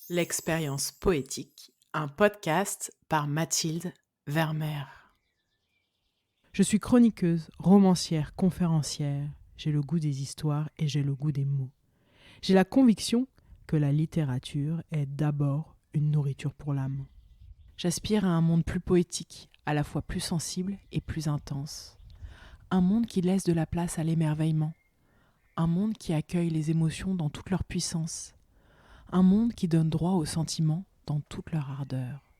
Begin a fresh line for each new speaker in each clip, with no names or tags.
L'expérience poétique, un podcast par Mathilde Vermeer.
Je suis chroniqueuse, romancière, conférencière. J'ai le goût des histoires et j'ai le goût des mots. J'ai la conviction que la littérature est d'abord une nourriture pour l'âme.
J'aspire à un monde plus poétique, à la fois plus sensible et plus intense. Un monde qui laisse de la place à l'émerveillement. Un monde qui accueille les émotions dans toute leur puissance. Un monde qui donne droit aux sentiments dans toute leur ardeur.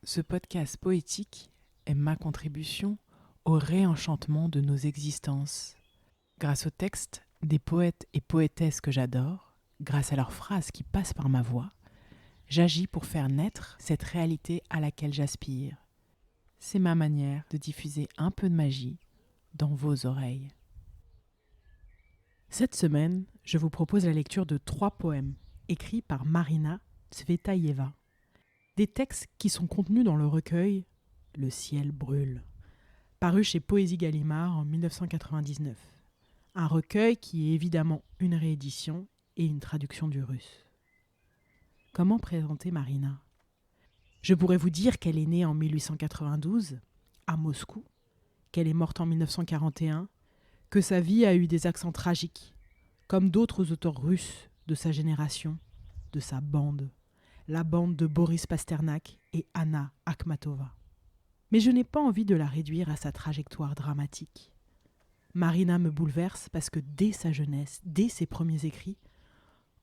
Ce podcast poétique est ma contribution au réenchantement de nos existences. Grâce aux textes des poètes et poétesses que j'adore, grâce à leurs phrases qui passent par ma voix, j'agis pour faire naître cette réalité à laquelle j'aspire. C'est ma manière de diffuser un peu de magie dans vos oreilles.
Cette semaine, je vous propose la lecture de 3 poèmes écrits par Marina Tsvetaeva. Des textes qui sont contenus dans le recueil Le ciel brûle, paru chez Poésie Gallimard en 1999. Un recueil qui est évidemment une réédition et une traduction du russe. Comment présenter Marina ? Je pourrais vous dire qu'elle est née en 1892, à Moscou, qu'elle est morte en 1941, que sa vie a eu des accents tragiques, comme d'autres auteurs russes de sa génération, de sa bande, la bande de Boris Pasternak et Anna Akhmatova. Mais je n'ai pas envie de la réduire à sa trajectoire dramatique. Marina me bouleverse parce que dès sa jeunesse, dès ses premiers écrits,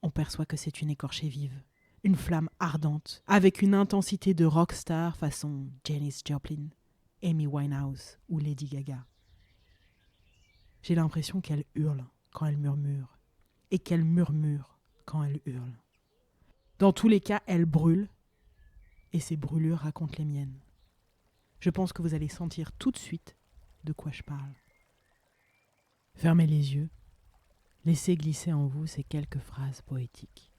on perçoit que c'est une écorchée vive, une flamme ardente, avec une intensité de rockstar façon Janis Joplin, Amy Winehouse ou Lady Gaga. J'ai l'impression qu'elle hurle quand elle murmure, et qu'elle murmure quand elle hurle. Dans tous les cas, elle brûle, et ses brûlures racontent les miennes. Je pense que vous allez sentir tout de suite de quoi je parle. Fermez les yeux, laissez glisser en vous ces quelques phrases poétiques.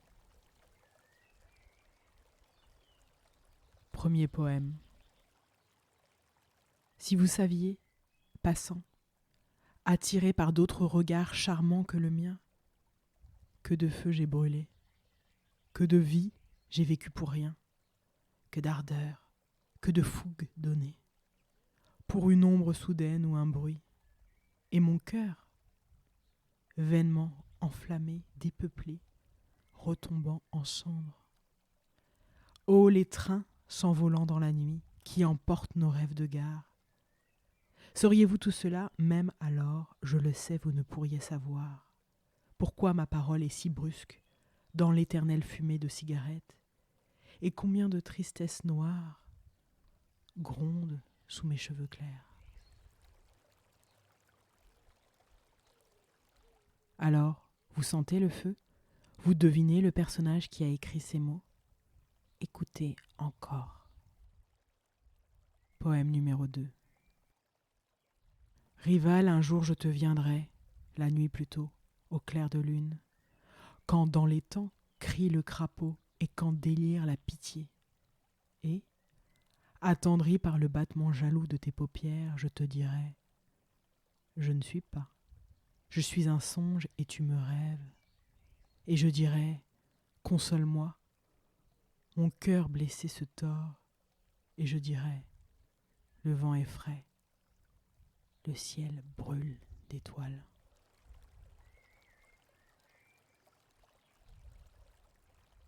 Premier poème. Si vous saviez, passant, attiré par d'autres regards charmants que le mien, que de feu j'ai brûlé, que de vie j'ai vécu pour rien, que d'ardeur, que de fougue donnée, pour une ombre soudaine ou un bruit, et mon cœur, vainement enflammé, dépeuplé, retombant en cendres. Ô les trains s'envolant dans la nuit, qui emportent nos rêves de gare. Sauriez-vous tout cela, même alors, je le sais, vous ne pourriez savoir. Pourquoi ma parole est si brusque, dans l'éternelle fumée de cigarettes, et combien de tristesse noire gronde sous mes cheveux clairs. Alors, vous sentez le feu ? Vous devinez le personnage qui a écrit ces mots ? Écoutez encore. Poème numéro 2. Rival, un jour je te viendrai, la nuit plutôt, au clair de lune, quand dans les temps crie le crapaud et quand délire la pitié. Et, attendri par le battement jaloux de tes paupières, je te dirai, je ne suis pas, je suis un songe et tu me rêves. Et je dirai, console-moi, mon cœur blessé se tord, et je dirai, le vent est frais, le ciel brûle d'étoiles.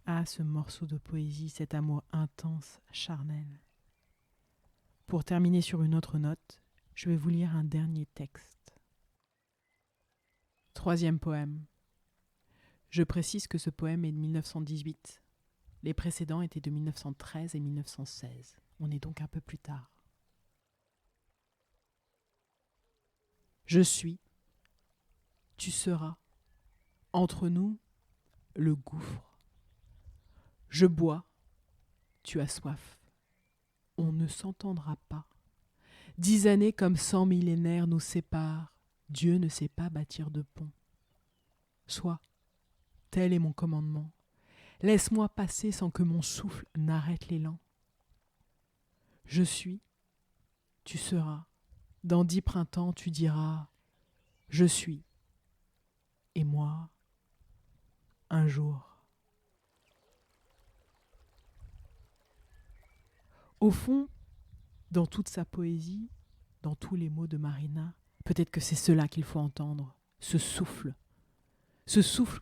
Ah, ce morceau de poésie, cet amour intense, charnel. Pour terminer sur une autre note, je vais vous lire un dernier texte. Troisième poème. Je précise que ce poème est de 1918. Les précédents étaient de 1913 et 1916. On est donc un peu plus tard. Je suis, tu seras, entre nous, le gouffre. Je bois, tu as soif. On ne s'entendra pas. 10 années comme 100 millénaires nous séparent. Dieu ne sait pas bâtir de pont. Sois, tel est mon commandement. Laisse-moi passer sans que mon souffle n'arrête l'élan. Je suis, tu seras. Dans 10 printemps, tu diras « Je suis ». Et moi, un jour. Au fond, dans toute sa poésie, dans tous les mots de Marina, peut-être que c'est cela qu'il faut entendre, ce souffle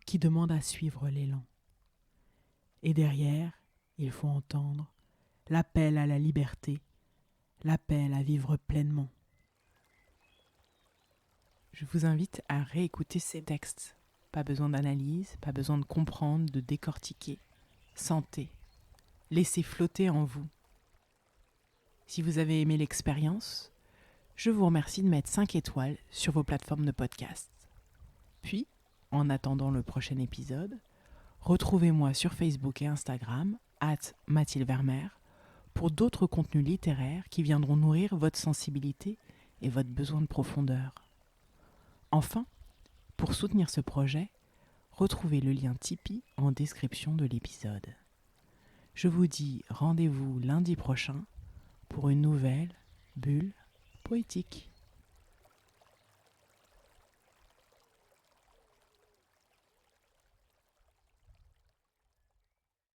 qui demande à suivre l'élan. Et derrière, il faut entendre l'appel à la liberté, l'appel à vivre pleinement.
Je vous invite à réécouter ces textes. Pas besoin d'analyse, pas besoin de comprendre, de décortiquer. Sentez, laissez flotter en vous. Si vous avez aimé l'expérience, je vous remercie de mettre 5 étoiles sur vos plateformes de podcast. Puis, en attendant le prochain épisode, retrouvez-moi sur Facebook et Instagram, @MathildeVermeer, pour d'autres contenus littéraires qui viendront nourrir votre sensibilité et votre besoin de profondeur. Enfin, pour soutenir ce projet, retrouvez le lien Tipeee en description de l'épisode. Je vous dis rendez-vous lundi prochain pour une nouvelle bulle poétique.